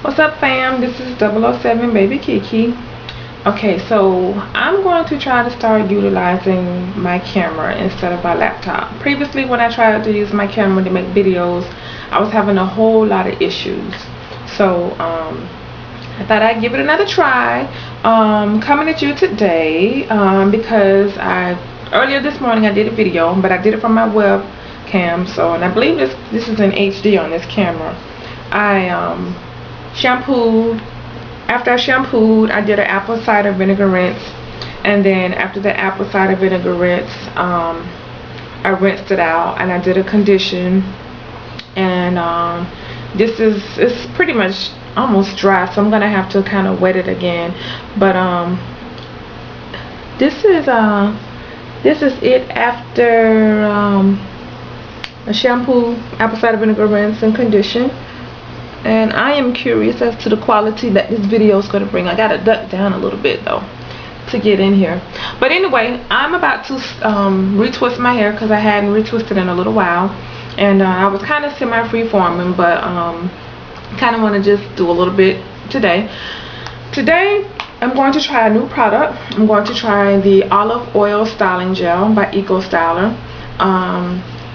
What's up, fam? This is 007 Baby Kiki. Okay, so I'm going to try to start utilizing my camera instead of my laptop. Previously, when I tried to use my camera to make videos, I was having a whole lot of issues. So I thought I'd give it another try. Coming at you today because earlier this morning I did a video, but I did it from my webcam. So, and I believe this is in HD on this camera. I shampooed. After I shampooed, I did an apple cider vinegar rinse, and then after the apple cider vinegar rinse, I rinsed it out and I did a condition. And it's pretty much almost dry, so I'm gonna have to kind of wet it again. But this is it after a shampoo, apple cider vinegar rinse, and condition. And I am curious as to the quality that this video is going to bring. I got to duck down a little bit though to get in here. But anyway, I'm about to retwist my hair because I hadn't retwisted in a little while. And I was kind of semi-free-forming, but kind of want to just do a little bit today. Today, I'm going to try a new product. I'm going to try the olive oil styling gel by Eco Styler.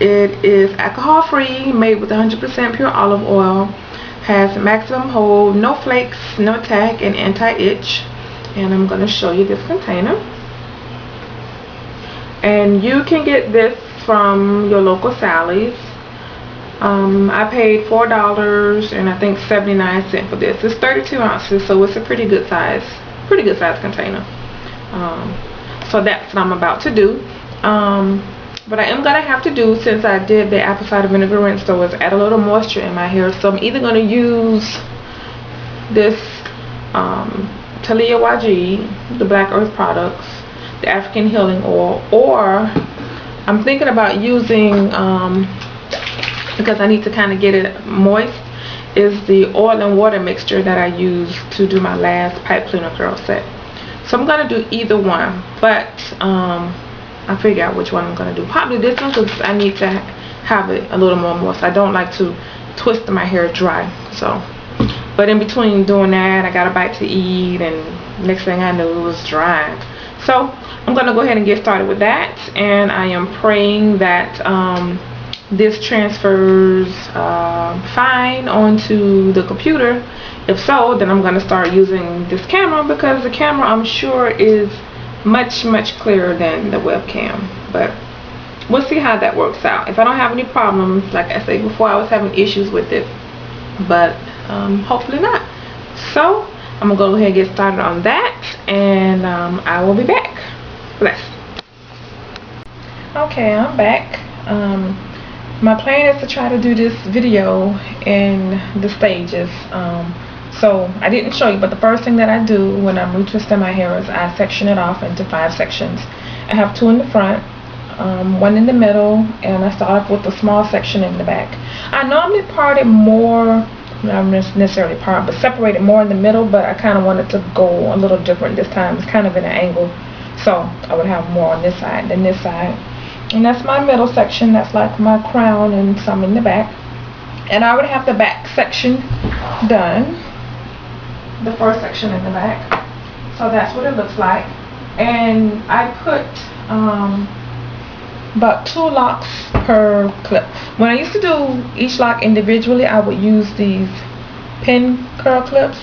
It is alcohol-free, made with 100% pure olive oil. Has maximum hold, no flakes, no tack, and anti-itch. And I'm going to show you this container. And you can get this from your local Sally's. I paid $4 and I think 79 cents for this. It's 32 ounces, so it's a pretty good size container. So that's what I'm about to do. But I am going to have to do, since I did the apple cider vinegar rinse, so is add a little moisture in my hair. So I'm either going to use this Talia YG, the Black Earth Products, the African Healing Oil, or I'm thinking about using, because I need to kind of get it moist, is the oil and water mixture that I used to do my last pipe cleaner curl set. So I'm going to do either one, but I figure out which one I'm going to do. Probably this one, because I need to have it a little more moist. I don't like to twist my hair dry. So, but in between doing that, I got a bite to eat, and next thing I knew, it was drying. So I'm going to go ahead and get started with that. And I am praying that this transfers fine onto the computer. If so, then I'm going to start using this camera, because the camera, I'm sure, is much clearer than the webcam. But we'll see how that works out. If I don't have any problems, like I said before, I was having issues with it, but hopefully not. So I'm gonna go ahead and get started on that, and I will be back. Bless. Okay, I'm back. My plan is to try to do this video in the stages. So I didn't show you, but the first thing that I do when I'm retwisting my hair is I section it off into 5 sections. I have 2 in the front, 1 in the middle, and I start off with a small section in the back. I normally part it more, not necessarily part, but separate it more in the middle, but I kind of wanted to go a little different this time. It's kind of in an angle, so I would have more on this side than this side. And that's my middle section. That's like my crown and some in the back. And I would have the back section done. The first section in the back. So that's what it looks like. And I put about 2 locks per clip. When I used to do each lock individually, I would use these pin curl clips.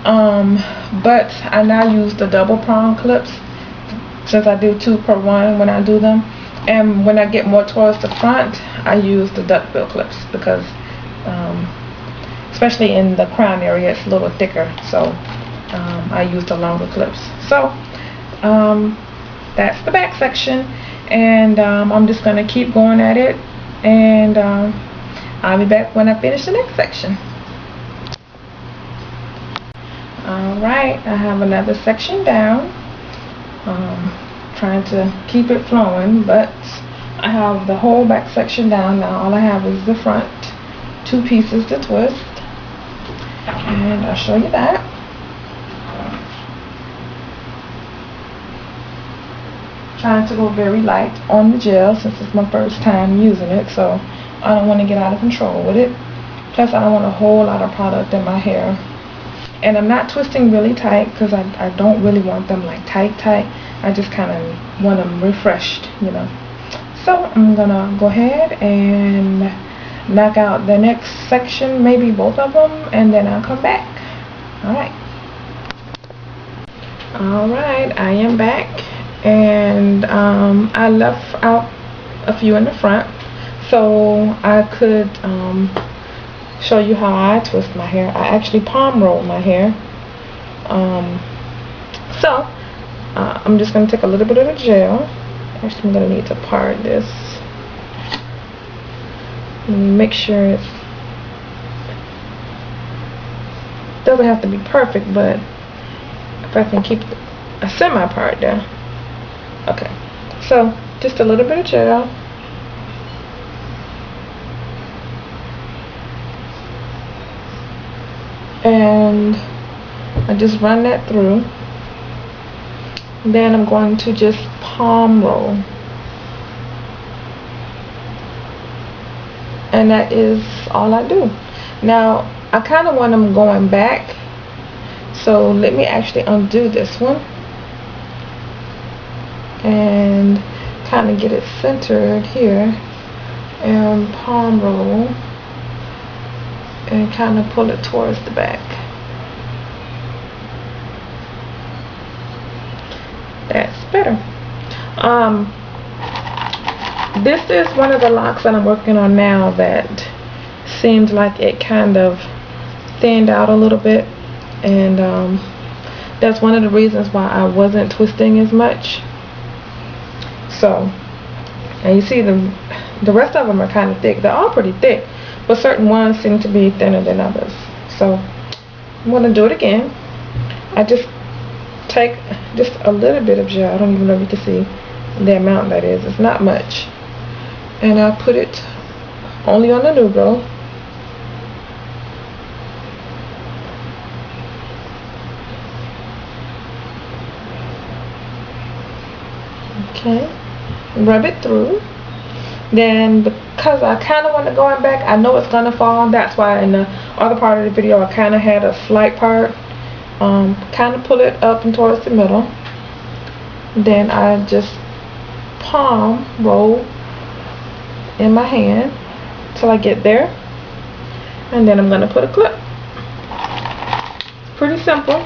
But I now use the double prong clips, since I do 2 per 1 when I do them. And when I get more towards the front, I use the duckbill clips, because especially in the crown area, it's a little thicker, so I use the longer clips. So that's the back section, and I'm just going to keep going at it, and I'll be back when I finish the next section. Alright, I have another section down. Trying to keep it flowing, but I have the whole back section down now. All I have is the front 2 pieces to twist, and I'll show you that. Trying to go very light on the gel, since it's my first time using it, so I don't want to get out of control with it. Plus I don't want a whole lot of product in my hair. And I'm not twisting really tight because I don't really want them like tight. I just kind of want them refreshed, you know. So I'm gonna go ahead and knock out the next section, maybe both of them, and then I'll come back. Alright, I am back, and I left out a few in the front so I could show you how I twist my hair. I actually palm roll my hair. I'm just going to take a little bit of the gel. Actually, I'm going to need to part this. Make sure it doesn't have to be perfect, but if I can keep a semi-part there. Okay, so just a little bit of gel. And I just run that through. Then I'm going to just palm roll. And that is all I do. Now, I kind of want them going back. So let me actually undo this one. And kind of get it centered here. And palm roll. And kind of pull it towards the back. That's better. This is one of the locks that I'm working on now that seems like it kind of thinned out a little bit, and that's one of the reasons why I wasn't twisting as much. So, and you see the rest of them are kind of thick. They're all pretty thick, but certain ones seem to be thinner than others. So I'm going to do it again. I just take just a little bit of gel. I don't even know if you can see the amount that is. It's not much. And I put it only on the nugo. Okay. Rub it through. Then, because I kind of want to go in back, I know it's going to fall. That's why in the other part of the video I kind of had a slight part. Kind of pull it up and towards the middle. Then I just palm roll in my hand till I get there, and then I'm going to put a clip. Pretty simple.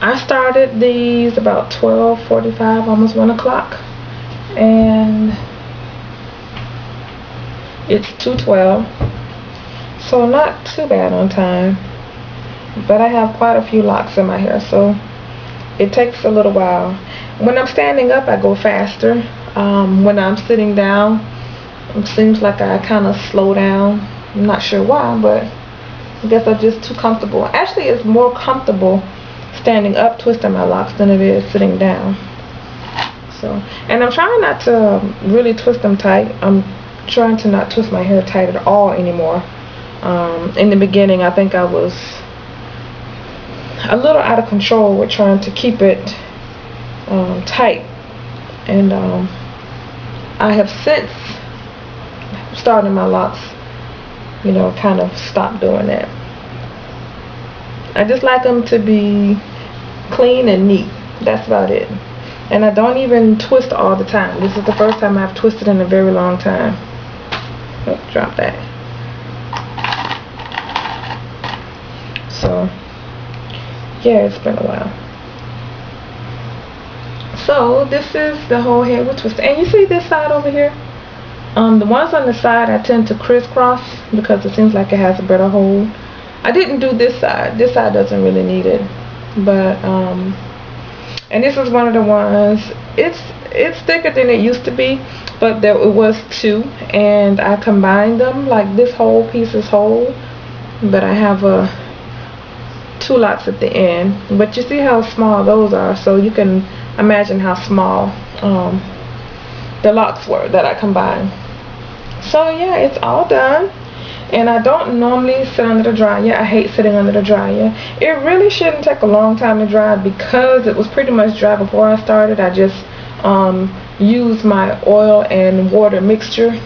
I started these about 12:45, almost 1 o'clock, and it's 2:12, so not too bad on time. But I have quite a few locks in my hair, so it takes a little while. When I'm standing up, I go faster. When I'm sitting down, it seems like I kind of slow down. I'm not sure why, but I guess I'm just too comfortable. Actually, it's more comfortable standing up twisting my locks than it is sitting down. So, and I'm trying not to really twist them tight. I'm trying to not twist my hair tight at all anymore. In the beginning, I think I was a little out of control with trying to keep it tight, and I have since started my locks, you know, kind of stopped doing that. I just like them to be clean and neat. That's about it. And I don't even twist all the time. This is the first time I've twisted in a very long time. Oh, drop that. So yeah, it's been a while. So this is the whole hair with twist. And you see this side over here? The ones on the side I tend to crisscross because it seems like it has a better hold. I didn't do this side. This side doesn't really need it. But and this is one of the ones. It's thicker than it used to be, but there it was two, and I combined them. Like this whole piece is whole, but I have two locks at the end. But you see how small those are, so you can imagine how small the locks were that I combined. So yeah, it's all done. And I don't normally sit under the dryer. I hate sitting under the dryer. It really shouldn't take a long time to dry because it was pretty much dry before I started. I just used my oil and water mixture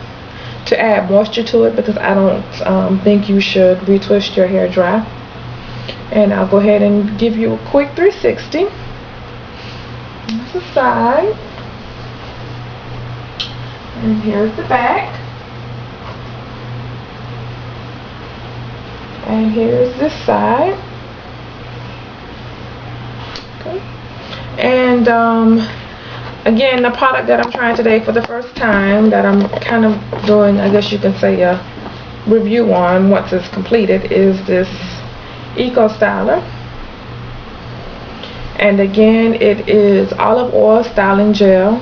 to add moisture to it because I don't think you should retwist your hair dry. And I'll go ahead and give you a quick 360. Here's the side. And here's the back. And here's this side. Okay. And again, the product that I'm trying today for the first time, that I'm kind of doing, I guess you can say, a review on once it's completed, is this Eco Styler. And again, it is olive oil styling gel.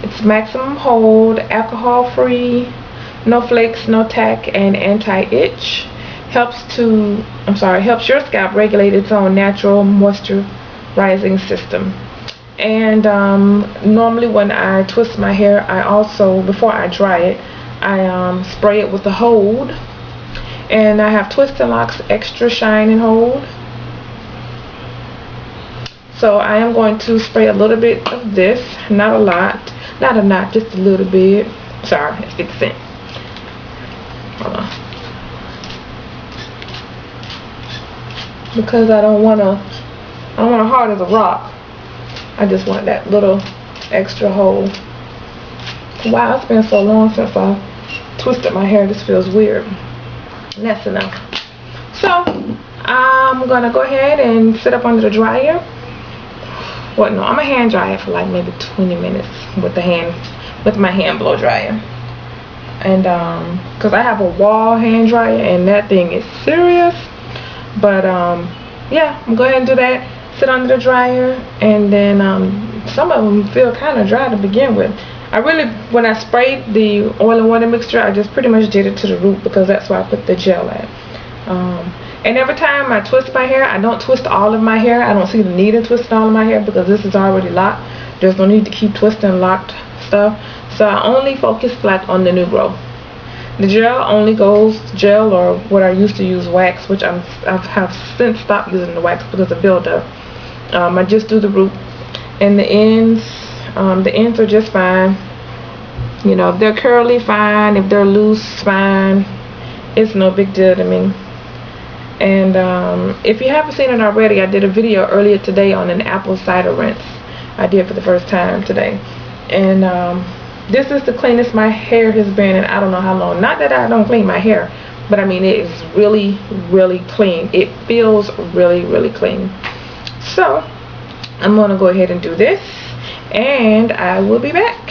It's maximum hold, alcohol free, no flakes, no tack, and anti-itch. Helps your scalp regulate its own natural moisturizing system. And normally when I twist my hair, I also, before I dry it, I spray it with the hold. And I have Twist and Lock's extra shine and hold. So I am going to spray a little bit of this, not a lot, just a little bit. Sorry, it's 50 cents. Hold on. Because I don't want to hard as a rock. I just want that little extra hold. Wow, it's been so long since I twisted my hair. This feels weird. And that's enough. So I'm gonna go ahead and sit up under the dryer. Well, no, I'm gonna hand dry it for like maybe 20 minutes with my hand blow dryer. And because I have a wall hand dryer and that thing is serious. But yeah, I'm going to go ahead and do that. Sit under the dryer, and then some of them feel kind of dry to begin with. When I sprayed the oil and water mixture, I just pretty much did it to the root because that's where I put the gel at. And every time I twist my hair, I don't twist all of my hair. I don't see the need in twisting all of my hair because this is already locked. There's no need to keep twisting locked stuff. So I only focus like on the new growth. The gel only goes gel, or what I used to use, wax, which I have since stopped using the wax because of buildup. I just do the root and the ends. The ends are just fine. You know, if they're curly, fine. If they're loose, fine. It's no big deal to me. And if you haven't seen it already, I did a video earlier today on an apple cider rinse. I did for the first time today. And this is the cleanest my hair has been in I don't know how long. Not that I don't clean my hair, but I mean it is really, really clean. It feels really, really clean. So I'm going to go ahead and do this, and I will be back.